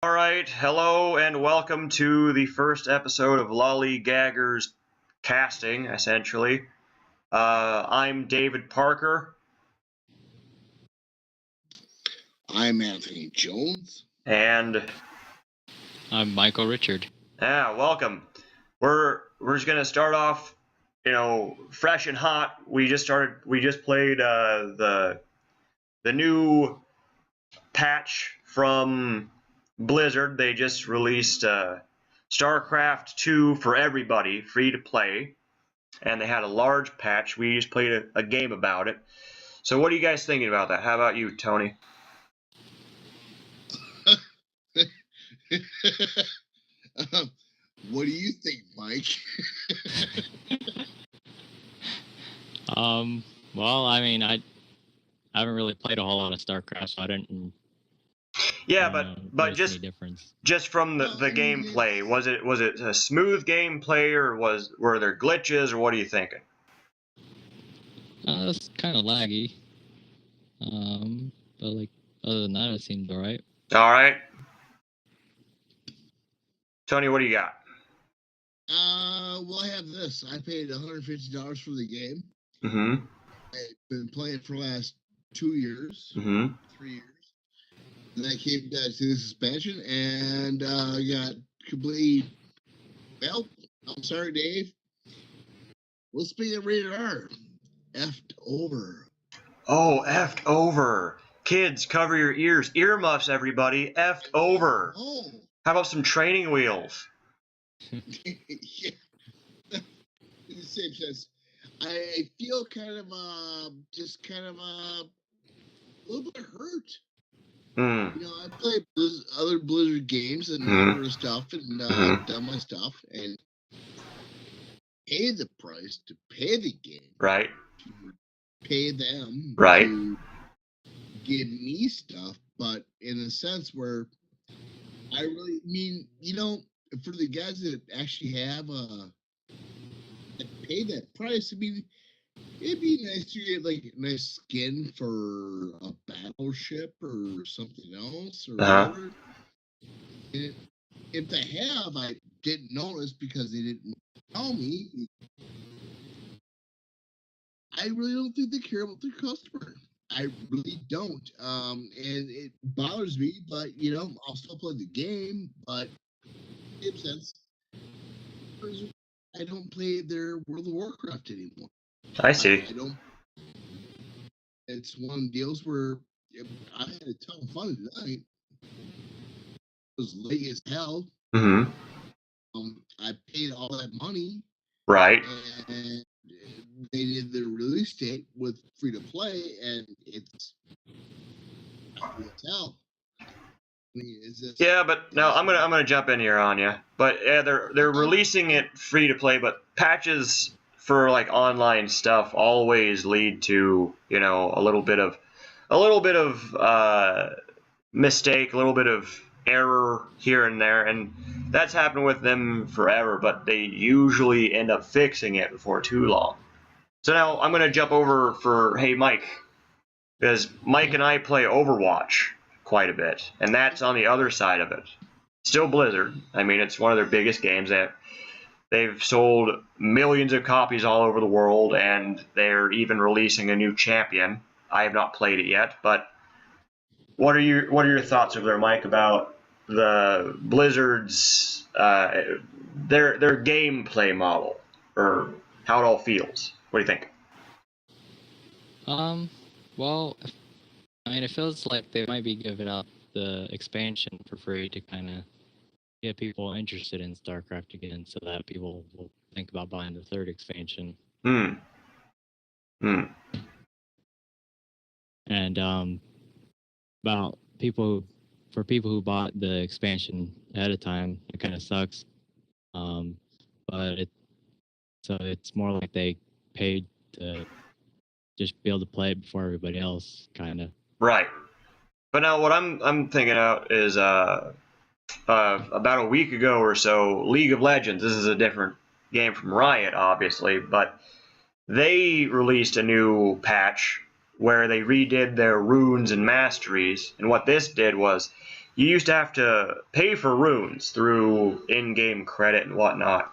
Alright, hello and welcome to the first episode of LolliCasters casting, essentially. I'm David Parker. I'm Anthony Jones. And I'm Michael Richard. Yeah, welcome. We're just gonna start off, fresh and hot. We just played the new patch from Blizzard. They just released Starcraft 2 for everybody, free to play, and they had a large patch. We just played a game about it. So what are you guys thinking about that? How about you, Tony? What do you think, Mike? Well, I mean, I haven't really played a whole lot of StarCraft, so I didn't. Yeah, but any difference. Just from the gameplay, was it a smooth gameplay, or were there glitches, or what are you thinking? It was kind of laggy. But like other than that, it seemed alright. All right. Tony, what do you got? Well, I have this. I paid $150 for the game. Mm-hmm. I've been playing for the last 2 years, 3 years. And I came back to this expansion and got complete. Well, I'm sorry, Dave. Let's be a rated R. F'd over. Oh, F'd over. Kids, cover your ears. Earmuffs, everybody. F'd over. Oh. How about some training wheels? Yeah. In the same sense, I feel kind of a little bit hurt. I play other Blizzard games and other stuff, and done my stuff, and pay the price to pay the game. Right. To pay them. Right. To give me stuff, but in a sense where I really mean, for the guys that actually have that pay that price, I mean, it'd be nice to get like a nice skin for a battleship or something else or whatever. And if they have, I didn't notice because they didn't tell me. I really don't think they care about their customer. I really don't. And it bothers me, but I'll still play the game, but in a sense, I don't play their World of Warcraft anymore. I see. I don't. It's one of the deals where I had a ton of fun tonight. It was late as hell. Mm-hmm. I paid all that money. Right. And they did the release date with free to play, and it's hell. Yeah, but no, I'm gonna jump in here on you. But yeah, they're releasing it free to play, but patches for like online stuff always lead to a little bit of mistake, a little bit of error here and there, and that's happened with them forever. But they usually end up fixing it before too long. So now I'm gonna jump over for Mike, because Mike and I play Overwatch quite a bit, and that's on the other side of it. Still Blizzard. I mean, it's one of their biggest games. They've sold millions of copies all over the world, and they're even releasing a new champion. I have not played it yet, but what are your thoughts over there, Mike, about the Blizzard's their gameplay model, or how it all feels? What do you think? Well, I mean, it feels like they might be giving up the expansion for free to kind of get people interested in StarCraft again, so that people will think about buying the third expansion. And about people who bought the expansion ahead of time, it kind of sucks. But it's more like they paid to just be able to play it before everybody else, kind of. Right. But now what I'm thinking out is about a week ago or so, League of Legends. This is a different game from Riot, obviously, but they released a new patch where they redid their runes and masteries. And what this did was you used to have to pay for runes through in-game credit and whatnot.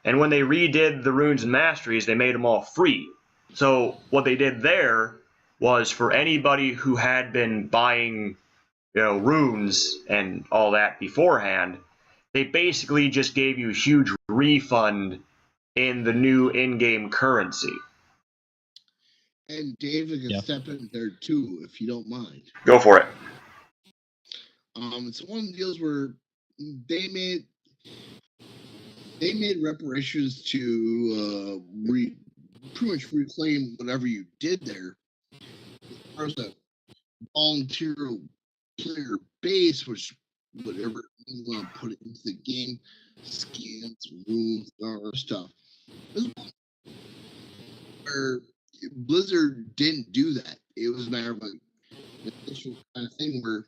And when they redid the runes and masteries, they made them all free. So what they did there was for anybody who had been buying, runes and all that beforehand, they basically just gave you a huge refund in the new in-game currency. And David can step in there too, if you don't mind. Go for it. It's one of the deals where they made reparations to pretty much reclaim whatever you did there. As far as a volunteer player base, which whatever you want to put it into the game, skins, runes, or stuff. This one where Blizzard didn't do that. It was a matter of an official kind of thing where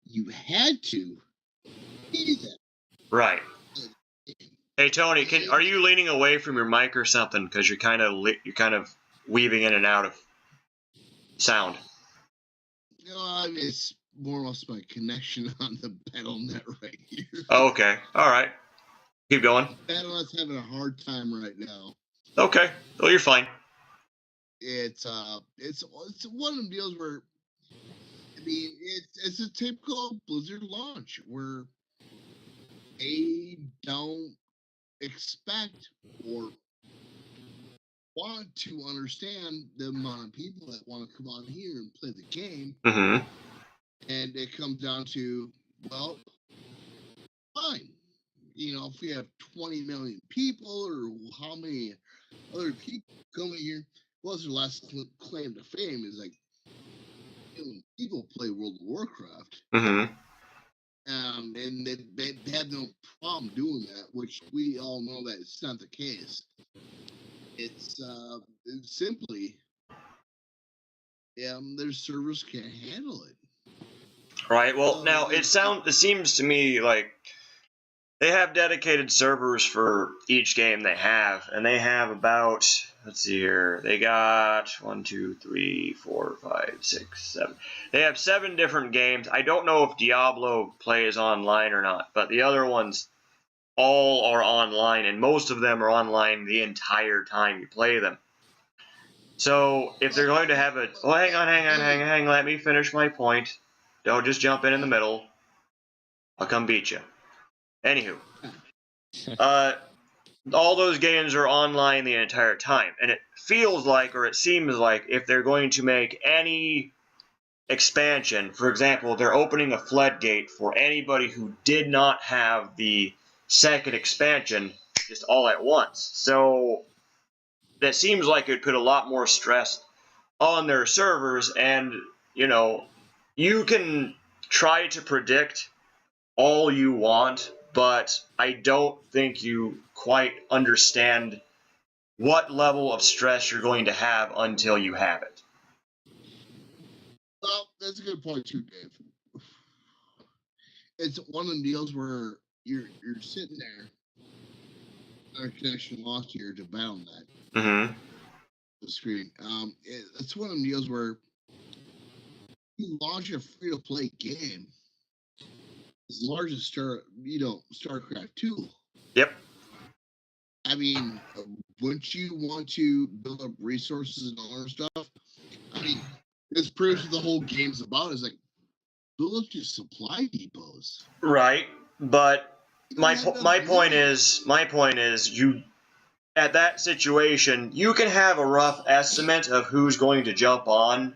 you had to do that. Right. Hey Tony, are you leaning away from your mic or something? Because you're kind of weaving in and out of sound. No, it's more or less my connection on the BattleNet right here. Oh, okay. All right. Keep going. BattleNet's having a hard time right now. Okay. Well, you're fine. It's one of them deals where, I mean, it's a typical Blizzard launch where they don't expect or want to understand the amount of people that want to come on here and play the game. Mm-hmm. And it comes down to, well, fine. If we have 20 million people or how many other people coming here, what's their last claim to fame is like, people play World of Warcraft. Mm-hmm. And they have no problem doing that, which we all know that it's not the case. It's simply, their servers can't handle it. Right. Well, now it seems to me like they have dedicated servers for each game they have, and they have about, let's see here, they got 1, 2, 3, 4, 5, 6, 7. They have 7 different games. I don't know if Diablo plays online or not, but the other ones all are online, and most of them are online the entire time you play them. So if they're going to have hang on, let me finish my point. Don't just jump in the middle. I'll come beat you. Anywho, all those games are online the entire time, and it feels like, or it seems like, if they're going to make any expansion, for example, they're opening a floodgate for anybody who did not have the second expansion just all at once. So that seems like it would put a lot more stress on their servers, and you can try to predict all you want, but I don't think you quite understand what level of stress you're going to have until you have it. Well, that's a good point too, Dave. It's one of the deals where you're sitting there, our connection lost here to BattleNet. Mm-hmm. The screen. It's one of the deals where you launch a free-to-play game as large as Starcraft 2. Yep. I mean, wouldn't you want to build up resources and all that stuff? I mean, it's pretty much the whole game's about is like build up your supply depots. Right, but my point is you, at that situation, you can have a rough estimate of who's going to jump on,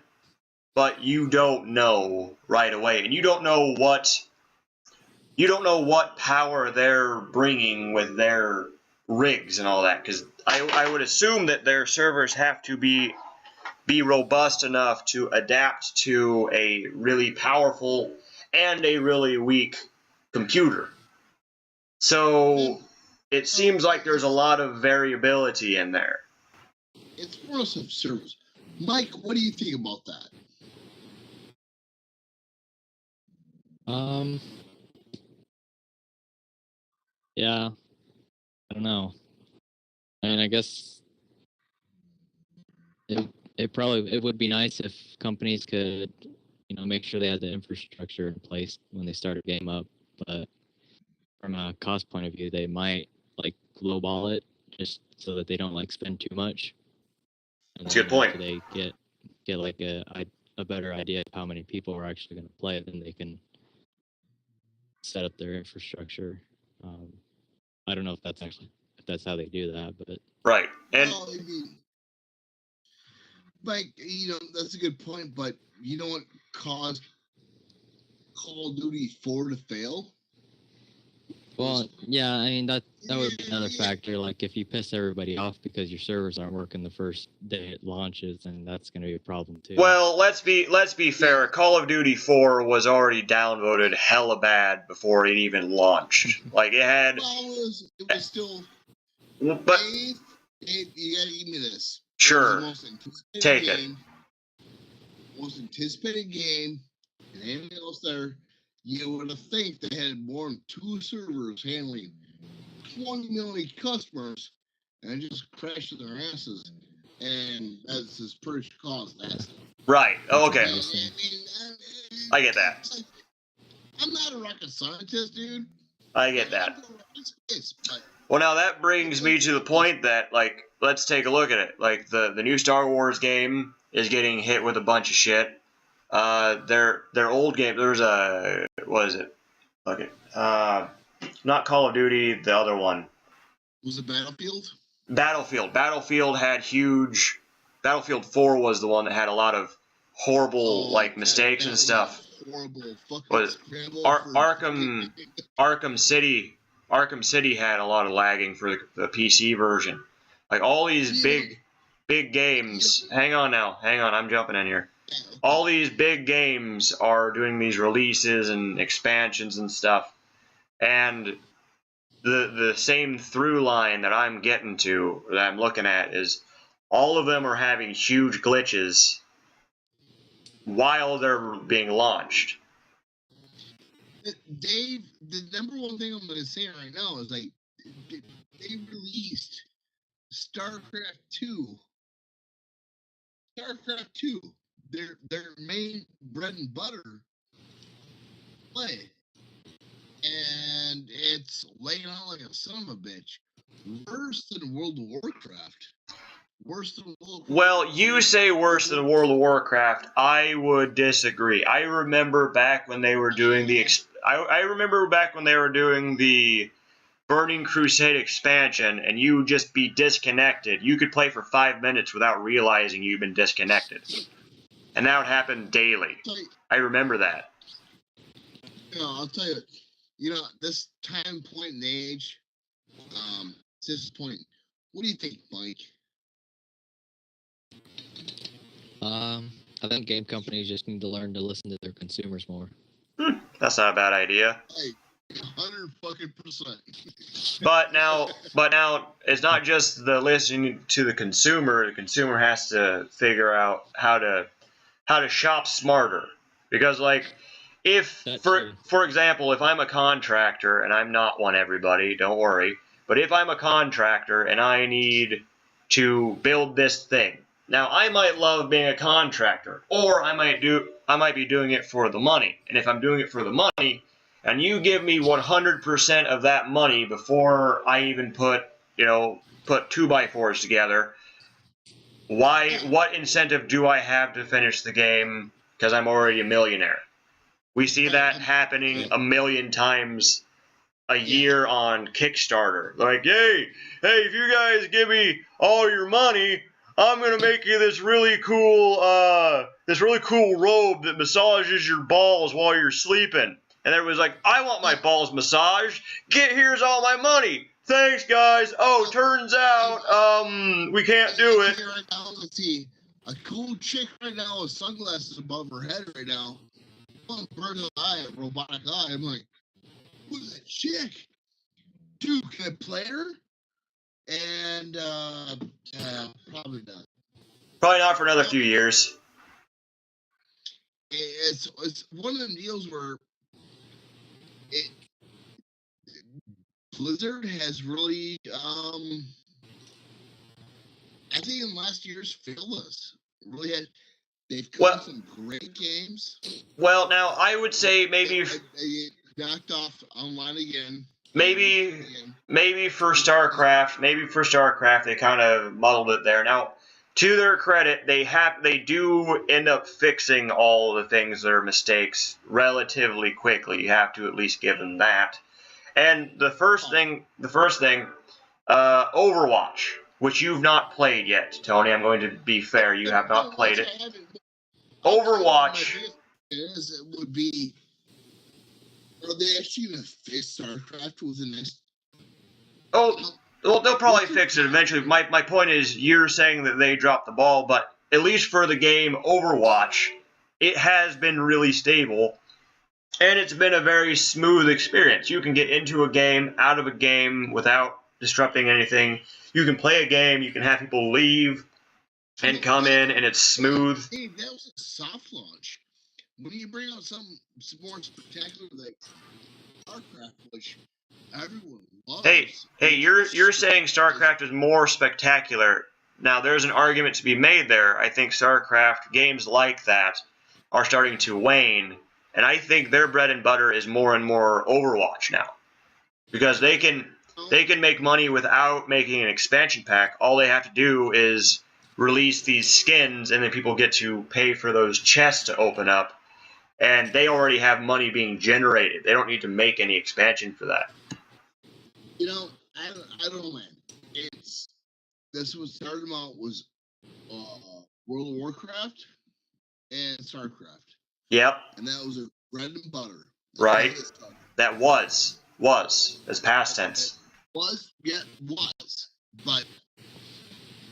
but you don't know right away, and you don't know what power they're bringing with their rigs and all that, because I would assume that their servers have to be robust enough to adapt to a really powerful and a really weak computer. So it seems like there's a lot of variability in there. It's more of servers. Mike, what do you think about that? Yeah, I don't know. I mean, I guess it would be nice if companies could make sure they have the infrastructure in place when they start a game up. But from a cost point of view, they might like lowball it just so that they don't like spend too much. And That's a then good point. after they get like a better idea of how many people are actually going to play it, then they can set up their infrastructure. I don't know if that's how they do that, but Right. And Well, I mean, like, that's a good point, but you know what caused Call of Duty 4 to fail? well, yeah, I mean that would be another factor. Like if you piss everybody off because your servers aren't working the first day it launches, then that's going to be a problem too. well, let's be fair. Call of Duty 4 was already downvoted hella bad before it even launched. Like it had, Well, it was still. but Dave, you gotta give me this. It was sure, the most anticipated take it. game. Most anticipated game, and anything else there, you would have think they had more than 2 servers handling 20 million customers and just crashing their asses. And that's his first cause. That's Right. Oh, That's okay. interesting. I get that. I'm not a rocket scientist, dude. I get that. I'm not rocket space, but Well, now that brings me to the point that, like, let's take a look at it. Like, the new Star Wars game is getting hit with a bunch of shit. Their old game, there's a, what is it? Okay. Not Call of Duty, the other one. was it Battlefield? Battlefield. Battlefield 4 was the one that had a lot of horrible, mistakes and stuff. Horrible fucking Was scramble. Arkham City had a lot of lagging for the PC version. Like all these big games. Hang on, I'm jumping in here. All these big games are doing these releases and expansions and stuff, and the same through line that I'm getting to, that I'm looking at, is all of them are having huge glitches while they're being launched. Dave, the number one thing I'm going to say right now is like they released Starcraft 2. Starcraft 2, their main bread and butter play. And it's laying out like a son of a bitch. Worse than World of Warcraft. Worse than World of Warcraft. Well, you say worse than World of Warcraft. I would disagree. I remember back when they were doing I remember back when they were doing the Burning Crusade expansion, and you would just be disconnected. You could play for 5 minutes without realizing you've been disconnected. And that would happen daily. I remember that. I'll tell you, this time point in the age, this point, what do you think, Mike? I think game companies just need to learn to listen to their consumers more. That's not a bad idea. Hey, 100%. But now, it's not just the listening to the consumer. The consumer has to figure out how to shop smarter. Because, like, if, for example, if I'm a contractor, and I'm not one, everybody, don't worry, but if I'm a contractor and I need to build this thing, now I might love being a contractor, or I might be doing it for the money. And if I'm doing it for the money, and you give me 100% of that money before I even put 2x4s together, what incentive do I have to finish the game? Because I'm already a millionaire. We see that happening a million times a year on Kickstarter. Like, hey, if you guys give me all your money, I'm gonna make you this really cool robe that massages your balls while you're sleeping. And everybody's like, I want my balls massaged. Here's all my money. Thanks, guys. Oh, turns out, we can't do it. Right now, let's see. A cool chick right now with sunglasses above her head right now. Bird's eye, robotic eye. I'm like, who's that chick? Dude, can I play her? And, probably not. Probably not for another few years. It's one of them deals where Blizzard has really, I think in last year's failed us. Really had, They've come Well- some great games. Well, now I would say maybe They knocked off online again. maybe for Again. StarCraft they kind of muddled it there. Now, to their credit, they do end up fixing all the things that are mistakes relatively quickly. You have to at least give them that. And the first thing, Overwatch, which you've not played yet, Tony. I'm going to be fair, you have not played it. Overwatch. It would be. Are they actually going to fix StarCraft with the next? Oh, well, they'll probably fix it eventually. My point is, you're saying that they dropped the ball, but at least for the game Overwatch, it has been really stable, and it's been a very smooth experience. You can get into a game, out of a game, without disrupting anything. You can play a game, you can have people leave and come in, and it's smooth. Hey, that was a soft launch. When you bring out some more spectacular like StarCraft, which everyone loves. Hey, you're saying StarCraft is more spectacular. Now, there's an argument to be made there. I think StarCraft games like that are starting to wane, and I think their bread and butter is more and more Overwatch now, because they can make money without making an expansion pack. All they have to do is release these skins, and then people get to pay for those chests to open up, and they already have money being generated. They don't need to make any expansion for that. You know, I don't know, man. This was started them out was World of Warcraft and StarCraft. Yep. And that was a bread and butter. Right. That was. As past tense. Was. But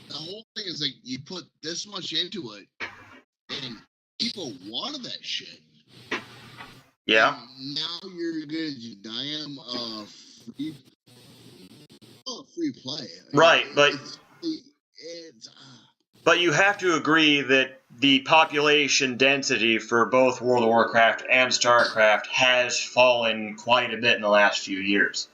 the whole thing is like you put this much into it, and people wanted that shit. Yeah. And now you're gonna deny them free play. Right, but it's but you have to agree that the population density for both World of Warcraft and StarCraft has fallen quite a bit in the last few years.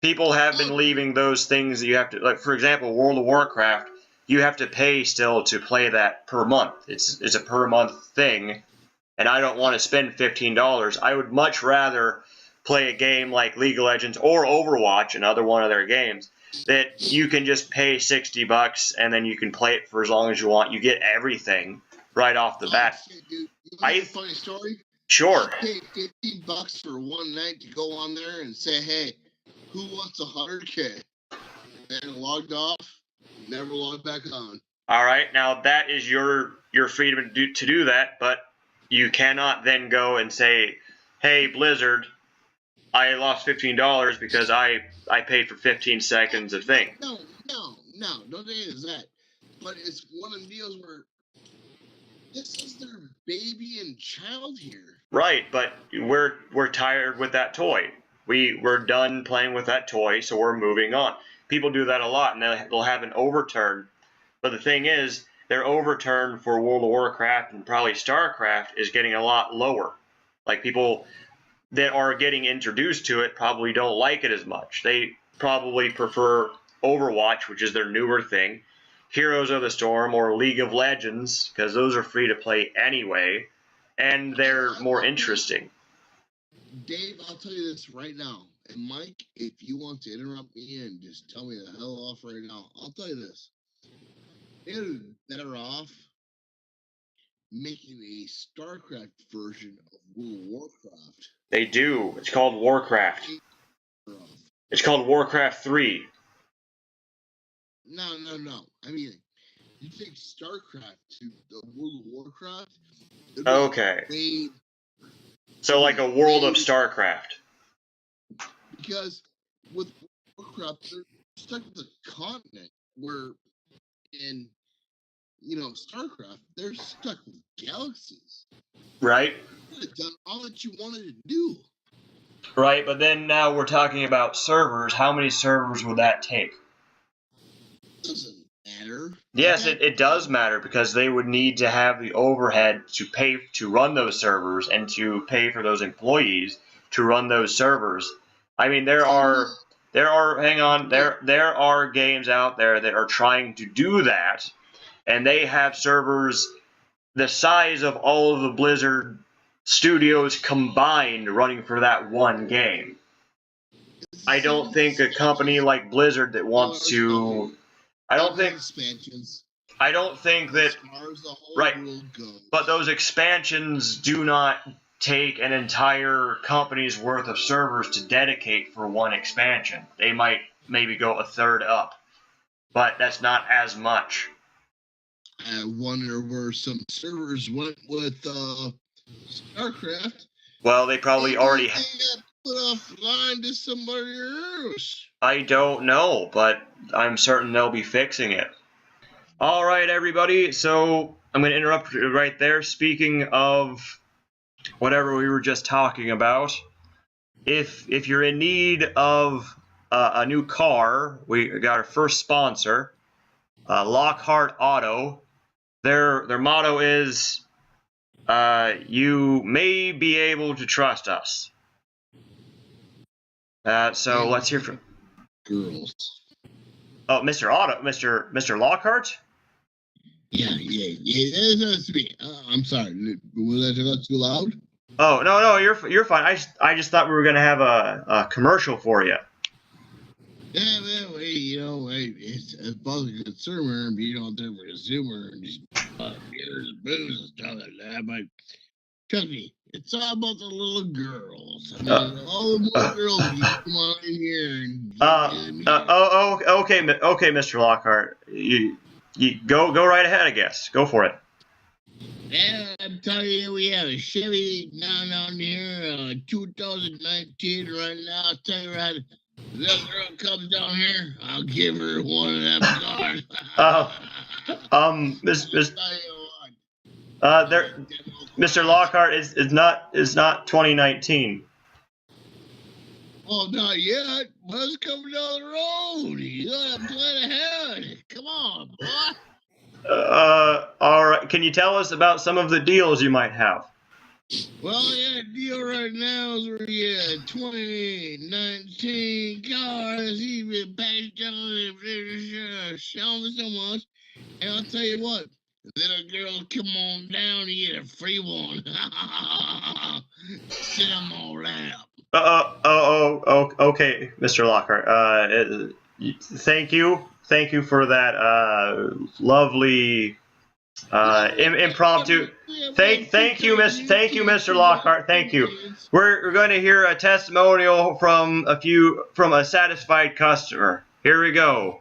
People have been leaving those things that you have to, like, for example, World of Warcraft, you have to pay still to play that per month. It's a per month thing, and I don't want to spend $15. I would much rather play a game like League of Legends or Overwatch, another one of their games, that you can just pay $60 and then you can play it for as long as you want. You get everything right off the bat. Shit, dude. You want a funny story? Sure. I paid $15 for one night to go on there and say, "Hey, who wants 100K?" And logged off. Never logged back on. All right. Now that is your freedom to do that, but you cannot then go and say, "Hey, Blizzard, I lost $15 because I paid for 15 seconds of thing." No, don't say it's that. But it's one of the deals where this is their baby and child here. Right, but we're tired with that toy. We're done playing with that toy, so we're moving on. People do that a lot, and they'll have an overturn. But the thing is, their overturn for World of Warcraft and probably StarCraft is getting a lot lower. Like, people that are getting introduced to it probably don't like it as much. They probably prefer Overwatch, which is their newer thing, Heroes of the Storm, or League of Legends, because those are free to play anyway, and they're more interesting. Dave, I'll tell you this right now. And Mike, if you want to interrupt me and just tell me the hell off right now, I'll tell you this. They're better off making a StarCraft version of World of Warcraft. They do. It's called Warcraft. It's called Warcraft 3. No. I mean, you take StarCraft to the World of Warcraft. Okay. So like a world of StarCraft. Because with Warcraft, they're stuck with a continent where in, StarCraft, they're stuck with galaxies. Right. You could have done all that you wanted to do. Right, but then now we're talking about servers. How many servers would that take? Doesn't matter. Yes, it does matter, because they would need to have the overhead to pay to run those servers and to pay for those employees to run those servers. I mean, there are games out there that are trying to do that, and they have servers the size of all of the Blizzard studios combined running for that one game. I don't think a company like Blizzard that wants to. I don't think expansions. I don't think that. As far as the whole Right. world goes. But those expansions do not take an entire company's worth of servers to dedicate for one expansion. They might maybe go a third up, but that's not as much. I wonder where some servers went with Starcraft. Well, they probably already. They got put offline to somebody else. I don't know, but I'm certain they'll be fixing it. All right, everybody. So I'm going to interrupt right there. Speaking of whatever we were just talking about, if you're in need of a new car, we got our first sponsor, Lockhart Auto. Their motto is, "You may be able to trust us." So let's hear from girls. Oh, Mr. Lockhart. Yeah. That's me. I'm sorry. Was that too loud? Oh no, you're fine. I just thought we were gonna have a commercial for you. Yeah, well, hey, it's about a consumer, but you know, they're a consumer and just beers, booze, and stuff like that. But trust me, it's all about the little girls. I mean, all the more girls you come on in here and okay, Mr. Lockhart, you go right ahead, I guess. Go for it. Yeah, I'm telling you, we have a Chevy down here, 2019 right now. I'll tell you right, if that girl comes down here, I'll give her one of them cars. Mr. Lockhart is not 2019. Oh, not yet. But it's coming down the road. You gotta plan ahead. Come on, boy. All right. Can you tell us about some of the deals you might have? Well, yeah, deal right now is where you get 2019 cars, even packaged on and show me so much. And I'll tell you what, little girl, come on down and get a free one. Sit them all out. Okay, Mr. Lockhart. Thank you for that lovely impromptu. Thank you, Mr. Lockhart. Thank you. We're going to hear a testimonial from a satisfied customer. Here we go.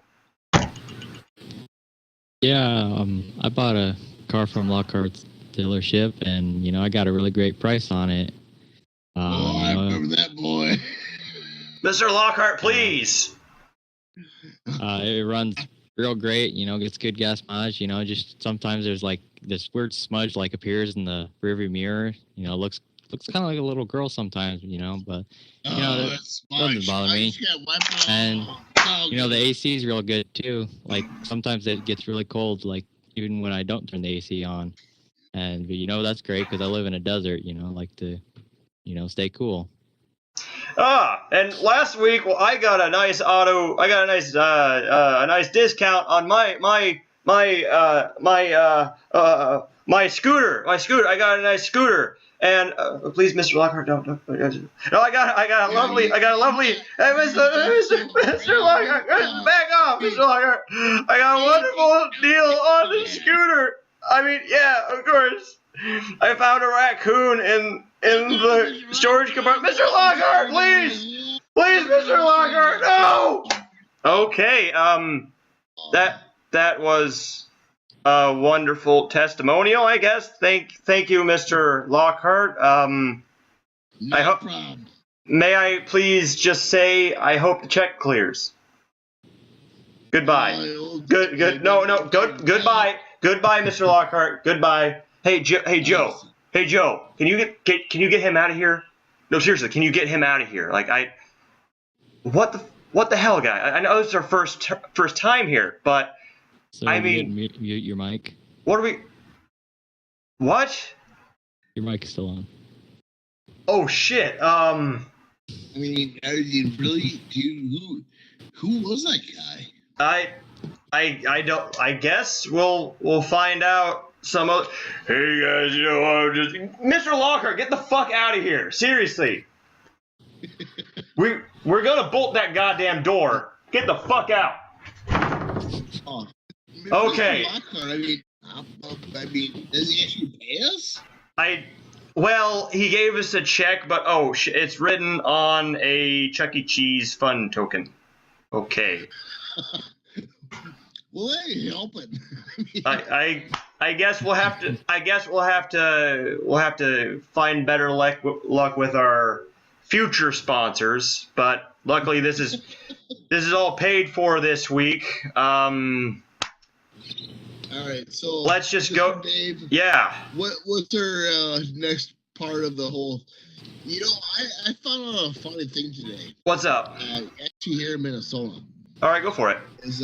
Yeah, I bought a car from Lockhart's dealership, and I got a really great price on it. I remember that boy. Mr. Lockhart, please. It runs real great, gets good gas mileage, just sometimes there's like this weird smudge like appears in the rearview mirror, looks kind of like a little girl sometimes, but that doesn't bother me. And the AC is real good too. Like sometimes it gets really cold, like even when I don't turn the AC on. And that's great because I live in a desert, I like to stay cool. And last week, I got a nice discount on my scooter. I got a nice scooter. And please, Mr. Lockhart, don't. No, I got a lovely. Hey, Mr. Lockhart, back off, Mr. Lockhart. I got a wonderful deal on the scooter. I mean, yeah, of course. I found a raccoon in the storage compartment. Mr. Lockhart, please, Mr. Lockhart, no. Okay, that was a wonderful testimonial, I guess. Thank you, Mr. Lockhart. No problem. May I please just say I hope the check clears. Goodbye. Good. No. Goodbye. Goodbye, Mr. Lockhart. Goodbye. Hey Joe. Can you get him out of here? No, seriously. Can you get him out of here? What the hell, guy? I know this is our first time here, but so I mean, mute your mic. What? Your mic is still on. Oh shit. I mean, are you really? Who was that guy? I don't. I guess we'll find out some other. Hey guys, I'm just Mr. Lockhart, get the fuck out of here! Seriously, we're gonna bolt that goddamn door. Get the fuck out. Oh, Okay. Mr. Lockhart, I mean, does he actually pay us? Well, he gave us a check, but it's written on a Chuck E. Cheese fund token. Okay. Well, that ain't helping. I guess we'll have to find better luck with our future sponsors, but luckily this is all paid for this week. All right, so let's just go. Dave, yeah. What's our next part of the whole? You know, I found out a funny thing today. What's up? Actually, here in Minnesota. All right, go for it. Is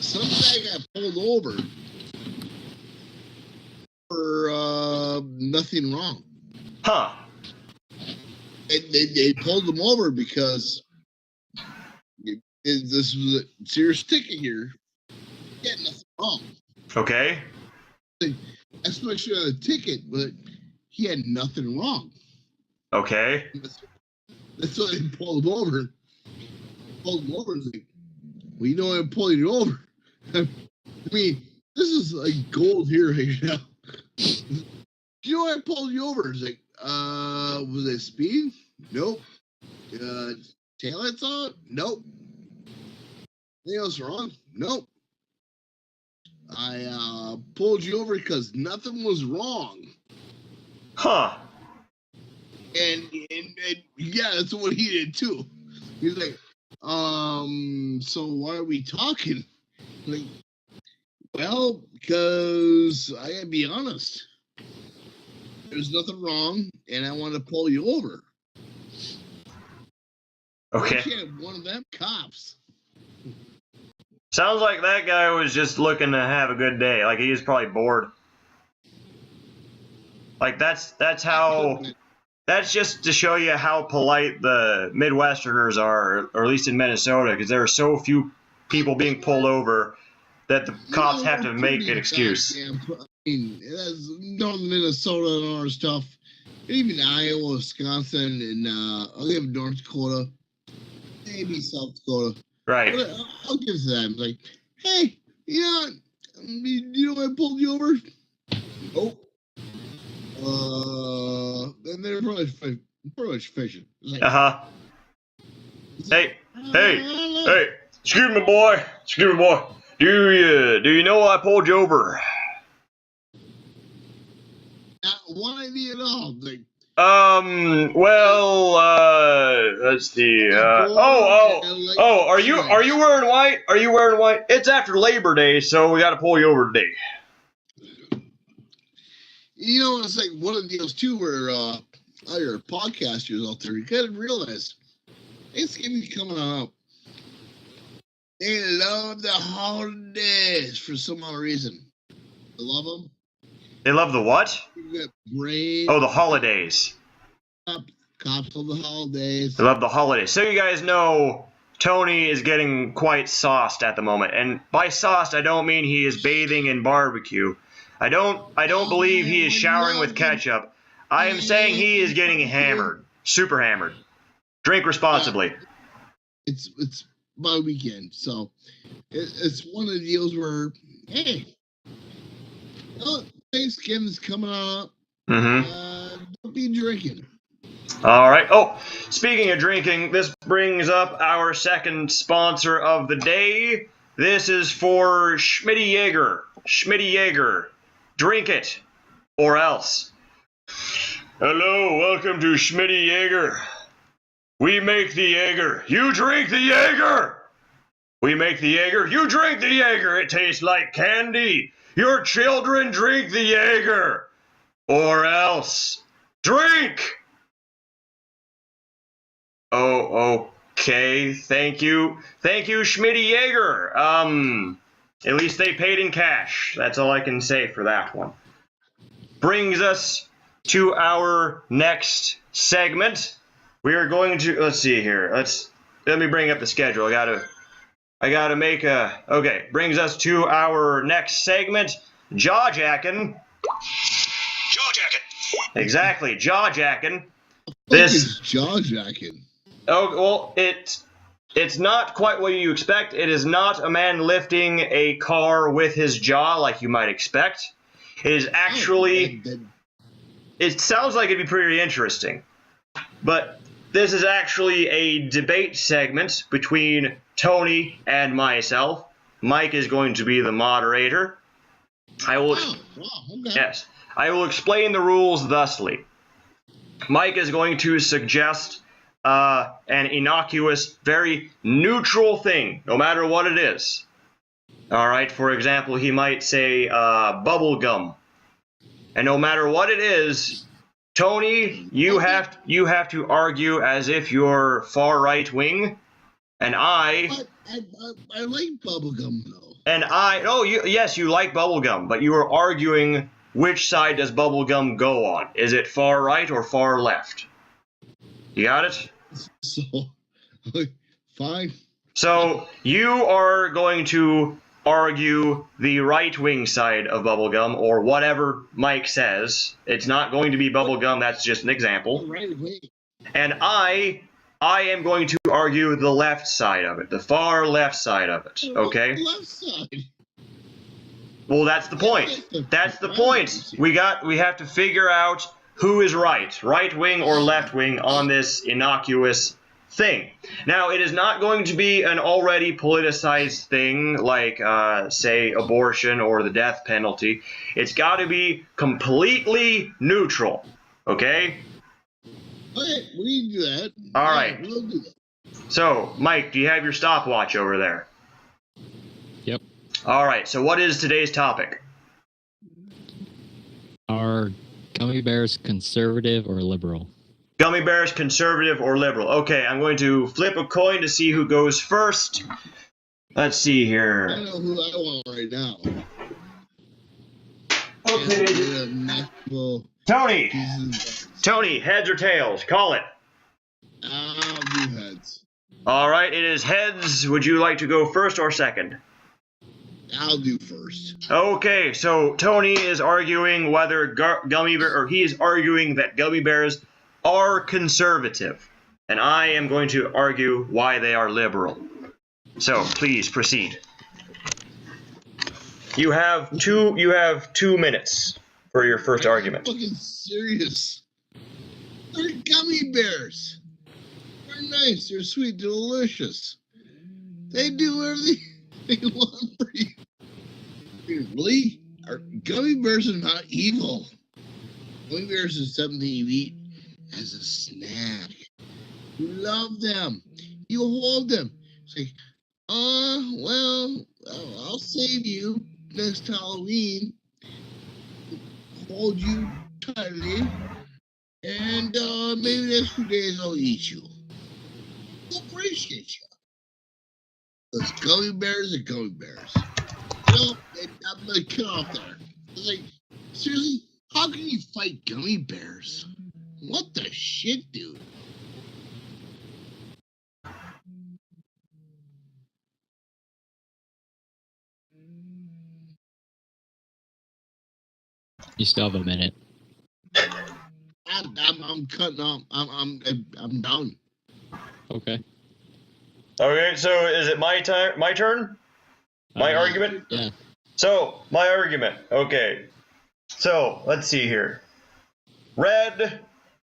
some guy got pulled over for nothing wrong. Huh. They pulled him over because this was a serious ticket here. He had nothing wrong. Okay. Especially on the ticket, but he had nothing wrong. Okay. That's why they pulled him over. Pulled him over. Like, well, you know I'm pulling you over. I mean, this is like gold here right now. You know why I pulled you over? It's like, was I speeding? Nope. Taillights on? Nope. Anything else wrong? Nope. I pulled you over because nothing was wrong. Huh. And yeah, that's what he did too. He's like, so why are we talking? Like, well, because I gotta be honest. There's nothing wrong, and I want to pull you over. Okay. I can't have one of them cops. Sounds like that guy was just looking to have a good day. Like he was probably bored. Like that's how. That's just to show you how polite the Midwesterners are, or at least in Minnesota, because there are so few people being pulled over that the cops have to make an excuse. I mean, that's northern Minnesota and all our stuff. Even Iowa, Wisconsin, and I'll give North Dakota, maybe South Dakota. Right. But I'll give it to them. Like, hey, you know I pulled you over? Nope. And they're pretty much fishing. Like, Hey, excuse me, boy. Do you know I pulled you over? Not one idea at all. Like, let's see. Are you wearing white? Are you wearing white? It's after Labor Day, so we got to pull you over today. You know, it's like one of the deals too, where all your podcasters out there, you gotta realize Thanksgiving's coming up. They love the holidays for some odd reason. They love them. They love the what? Oh, the holidays. Cops love the holidays. They love the holidays. So you guys know Tony is getting quite sauced at the moment. And by sauced, I don't mean he is bathing in barbecue. I don't believe he is showering with ketchup. I am saying he is getting hammered. Super hammered. Drink responsibly. It's my weekend, so it's one of the deals where, hey, Thanksgiving's coming up. Don't be drinking. All right. Oh, speaking of drinking, this brings up our second sponsor of the day. This is for Schmitty Jaeger. Schmitty Jaeger. Drink it, or else. Hello, welcome to Schmitty Jaeger. We make the Jaeger. You drink the Jaeger. We make the Jaeger. You drink the Jaeger. It tastes like candy. Your children drink the Jaeger, or else. Drink. Oh, okay. Thank you, Schmitty Jaeger. At least they paid in cash. That's all I can say for that one. Brings us to our next segment. We are going to, let's see here. Let me bring up the schedule. I gotta make a... Okay, brings us to our next segment, jaw-jacking. Jaw-jacking. Exactly, jaw-jacking. This jaw-jacking. Oh, well, it's not quite what you expect. It is not a man lifting a car with his jaw like you might expect. It is actually... It sounds like it'd be pretty interesting. But this is actually a debate segment between Tony and myself. Mike is going to be the moderator. I will... Okay. Yes. I will explain the rules thusly. Mike is going to suggest an innocuous, very neutral thing, no matter what it is. All right, for example, he might say bubble gum. And no matter what it is, Tony, you have to argue as if you're far right wing, and I like bubblegum though. And yes, you like bubblegum, but you are arguing which side does bubblegum go on. Is it far right or far left? You got it? So, fine. So you are going to argue the right-wing side of bubblegum, or whatever Mike says. It's not going to be bubblegum, that's just an example. Right wing. And I am going to argue the left side of it, the far left side of it, okay? Left side. Well, that's the point. That's the point. We have to figure out who is right wing or left wing on this innocuous thing. Now, it is not going to be an already politicized thing like, say, abortion or the death penalty. It's got to be completely neutral, okay? Okay, we can do that. All right. We'll do that. So, Mike, do you have your stopwatch over there? Yep. All right, so what is today's topic? Are gummy bears conservative or liberal? Gummy bears, conservative or liberal? Okay, I'm going to flip a coin to see who goes first. Let's see here. I know who I want right now. Okay. Tony, heads or tails? Call it. I'll do heads. All right, it is heads. Would you like to go first or second? I'll do first. Okay, so Tony is arguing whether he is arguing that gummy bears are conservative, and I am going to argue why they are liberal. So please proceed. You have 2 minutes for your first argument. Fucking serious. They're gummy bears. They're nice. They're sweet. Delicious. They do everything they want for you. Really? Gummy bears are not evil. Gummy bears are something you eat as a snack. You love them. You hold them. It's like, well, I'll save you next Halloween. Hold you tightly. And maybe the next few days I'll eat you. I appreciate you. Those gummy bears are gummy bears. I'm gonna cut off there. It's like, seriously, how can you fight gummy bears? What the shit, dude? You still have a minute. I'm cutting off. I'm done. Okay. Okay, so is it my turn? My argument? Yeah. So, my argument. Okay. So, let's see here. Red,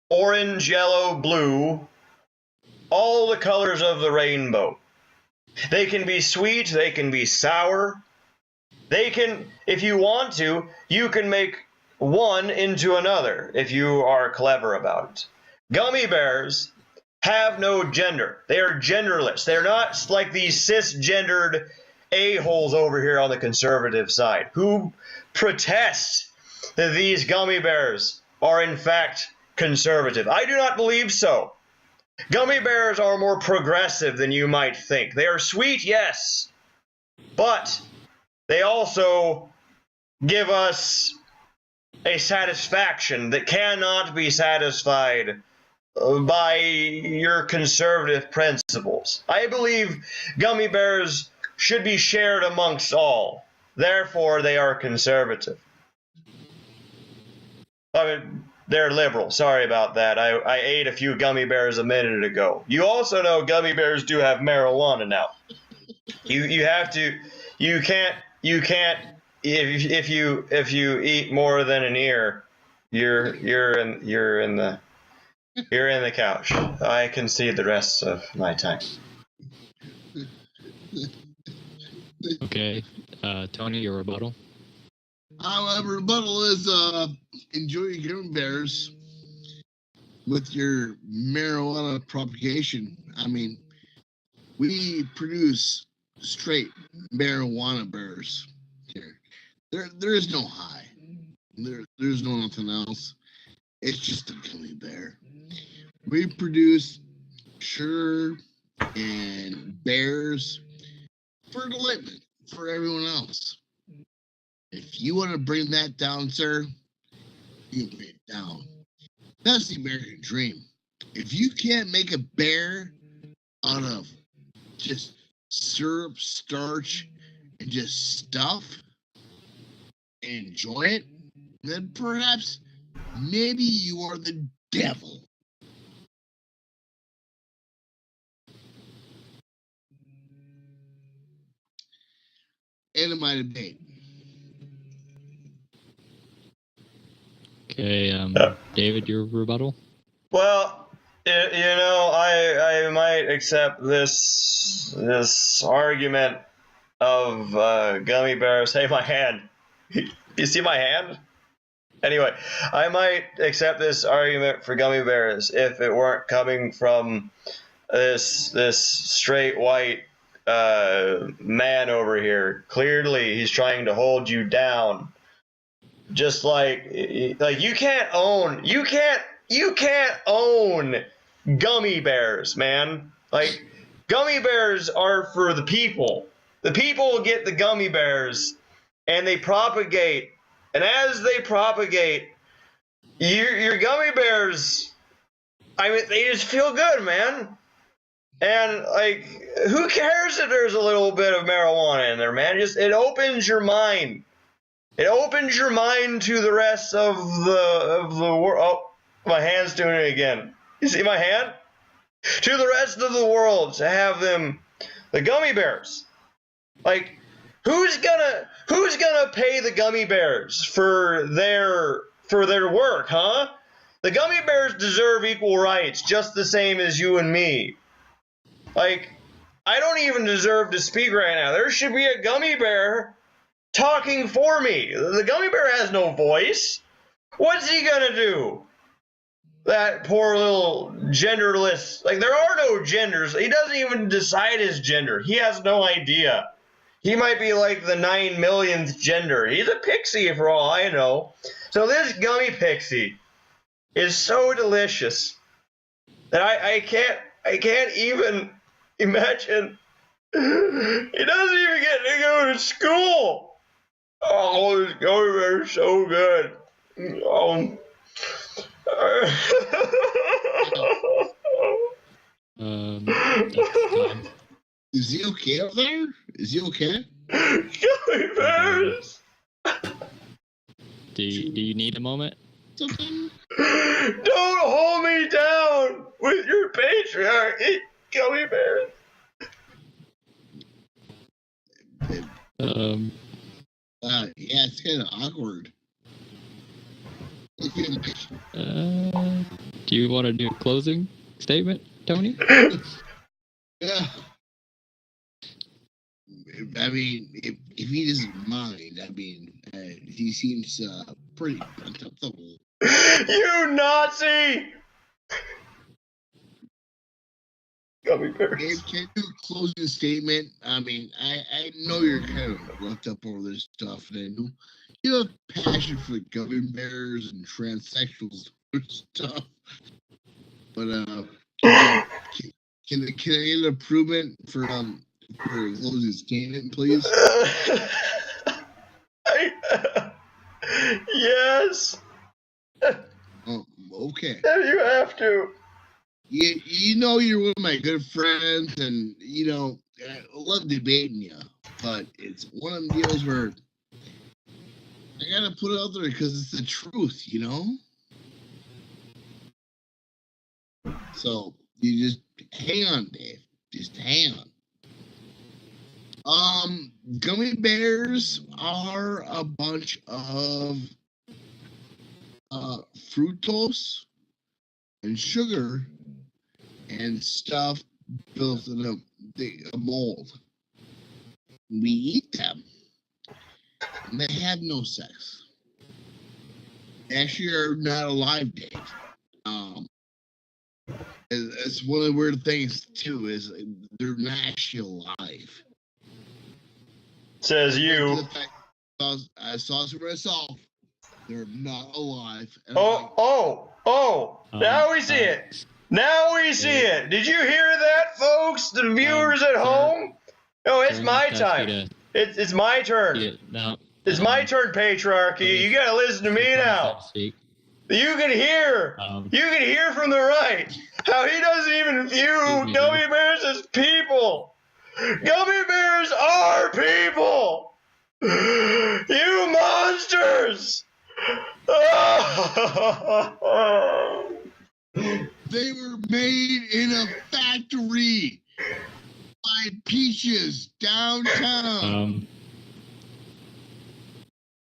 orange, yellow, blue. All the colors of the rainbow. They can be sweet, they can be sour. They can, if you want to, you can make one into another if you are clever about it. Gummy bears have no gender. They are genderless. They're not like these cisgendered a-holes over here on the conservative side who protest that these gummy bears are in fact conservative. I do not believe so. Gummy bears are more progressive than you might think. They are sweet, yes, but they also give us a satisfaction that cannot be satisfied by your conservative principles. I believe gummy bears should be shared amongst all. Therefore, they are conservative. I mean, they're liberal. Sorry about that. I ate a few gummy bears a minute ago. You also know gummy bears do have marijuana now. You have to. You can't. If you eat more than an ear, you're in the couch. I concede the rest of my time. Okay, Tony, your rebuttal. My rebuttal is enjoy your gummy bears with your marijuana propagation. I mean, we produce straight marijuana bears here. There is no high. There's no nothing else. It's just a gummy bear. We produce sugar and bears for enlightenment for everyone else. If you want to bring that down, sir, you can bring it down. That's the American dream. If you can't make a bear out of just syrup, starch, and just stuff and enjoy it, then perhaps maybe you are the devil. End of my debate. Okay, David, your rebuttal. Well, I might accept this argument of gummy bears. Hey, my hand. You see my hand? Anyway, I might accept this argument for gummy bears if it weren't coming from this straight white man over here. Clearly, he's trying to hold you down. Just like you can't own gummy bears, man. Like, gummy bears are for the people. The people get the gummy bears and they propagate. And as they propagate, your gummy bears, I mean, they just feel good, man. And, like, who cares if there's a little bit of marijuana in there, man? It opens your mind. It opens your mind to the rest of the world. Oh, my hand's doing it again. You see my hand? To the rest of the world, to have them, the gummy bears. Like, who's gonna pay the gummy bears for their work, huh? The gummy bears deserve equal rights, just the same as you and me. Like, I don't even deserve to speak right now. There should be a gummy bear talking for me. The gummy bear has no voice. What's he gonna do? That poor little genderless, like, there are no genders. He doesn't even decide his gender. He has no idea. He might be like the 9 millionth gender. He's a pixie for all I know. So this gummy pixie is so delicious that I can't even imagine. He doesn't even get to go to school. Oh, this gummy bear is so good. That's time. Is he okay up there? Is he okay? Gummy bears. Do you need a moment? Something? Don't hold me down with your patriarchy, gummy bears. Yeah, it's kind of awkward. Do you want to do a closing statement, Tony? Yeah. I mean, if he doesn't mind, I mean, he seems pretty uncomfortable. You Nazi! Gummy bears. Dave, can you do a closing statement? I mean, I know you're kind of roughed up over this stuff, and I know you have passion for the gummy bears and transsexuals and stuff. But can I get an improvement for a closing statement, please? Yes. Oh, okay. You have to. You know you're one of my good friends, and you know I love debating you, but it's one of them deals where I gotta put it out there because it's the truth, you know. So you just hang on, Dave. Just hang on. Gummy bears are a bunch of fructose and sugar and stuff built in a mold. We eat them, and they have no sex. They actually are not alive, Dave. It's one of the weird things too is they're not actually alive. Says you. I saw it for myself. They're not alive. And Now we see it. Now we see it. Did you hear that, folks? The viewers at home? No, it's my time. It's my turn. No. It's my turn, patriarchy. You gotta listen to me now. You can hear from the right how he doesn't even view gummy bears as people. Gummy bears are people. You monsters. They were made in a factory by Peaches downtown.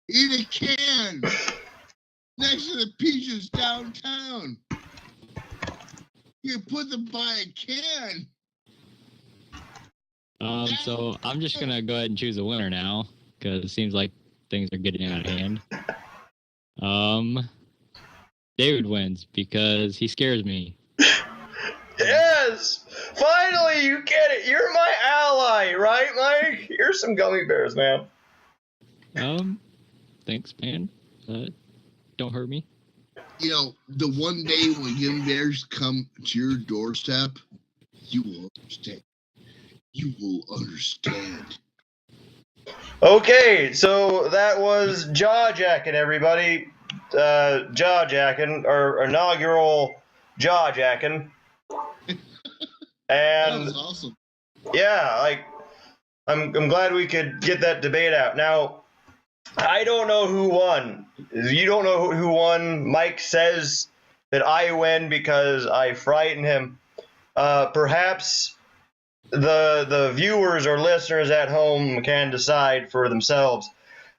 In a can next to the Peaches downtown. You put them by a can. So I'm just gonna go ahead and choose a winner now because it seems like things are getting out of hand. David wins because he scares me. Yes! Finally, you get it. You're my ally, right, Mike? Here's some gummy bears, man. Thanks, man. Don't hurt me. You know, the one day when gummy bears come to your doorstep, you will understand. You will understand. Okay, so that was jaw jacking, everybody. Jaw jacking, or inaugural jaw jacking. And that was awesome. Yeah, I'm glad we could get that debate out. Now, I don't know who won. You don't know who won. Mike says that I win because I frighten him. Perhaps the viewers or listeners at home can decide for themselves.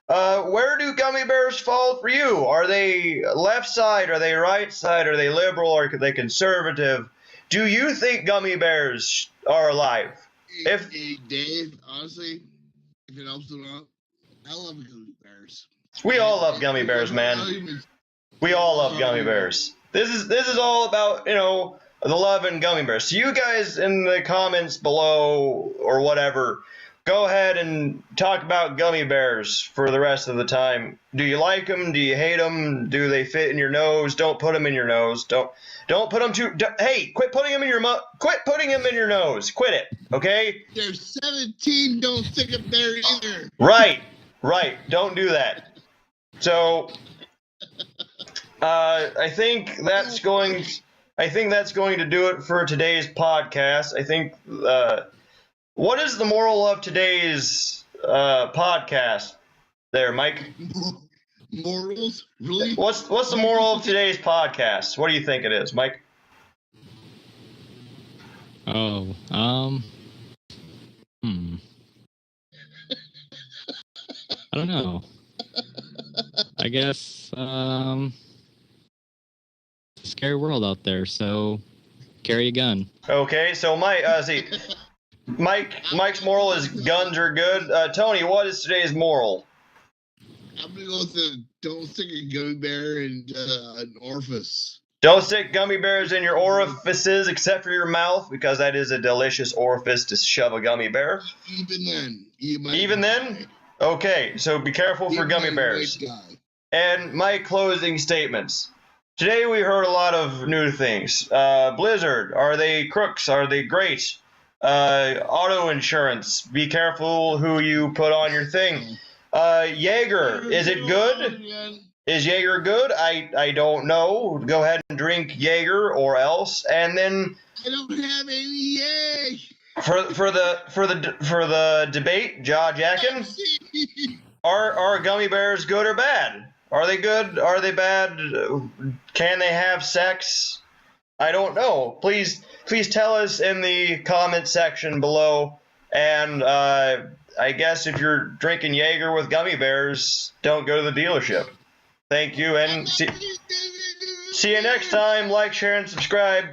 Where do gummy bears fall for you? Are they left side? Are they right side? Are they liberal? Are they conservative? Do you think gummy bears are alive? Hey, Dave, honestly, if it helps them out, I love gummy bears. We all love gummy bears, man. We all love gummy bears. This is all about, the love in gummy bears. So you guys in the comments below or whatever, go ahead and talk about gummy bears for the rest of the time. Do you like them? Do you hate them? Do they fit in your nose? Don't put them in your nose. Don't put them hey, quit putting them in your quit putting them in your nose. Quit it, okay? There's 17. Don't stick it there either. Right. Don't do that. So, I think that's going to do it for today's podcast. I think. What is the moral of today's podcast? There, Mike. Morals, really? What's the moral of today's podcast? What do you think it is, Mike? I don't know. I guess it's a scary world out there, so carry a gun. Okay, so Mike's moral is guns are good. Tony, what is today's moral? I'm gonna go with the don't stick a gummy bear in an orifice. Don't stick gummy bears in your orifices except for your mouth, because that is a delicious orifice to shove a gummy bear. Even then. Even then? Okay, so be careful for gummy bears. And my closing statements. Today we heard a lot of new things. Blizzard, are they crooks? Are they great? Auto insurance, be careful who you put on your thing. Jaeger, is it good? Is Jaeger good? I don't know. Go ahead and drink Jaeger or else. And then I don't have any yay. For the debate, Jaw Jackin, are gummy bears good or bad? Are they good? Are they bad? Can they have sex? I don't know. Please tell us in the comment section below. And I guess if you're drinking Jaeger with gummy bears, don't go to the dealership. Thank you, and see you next time. Like, share, and subscribe.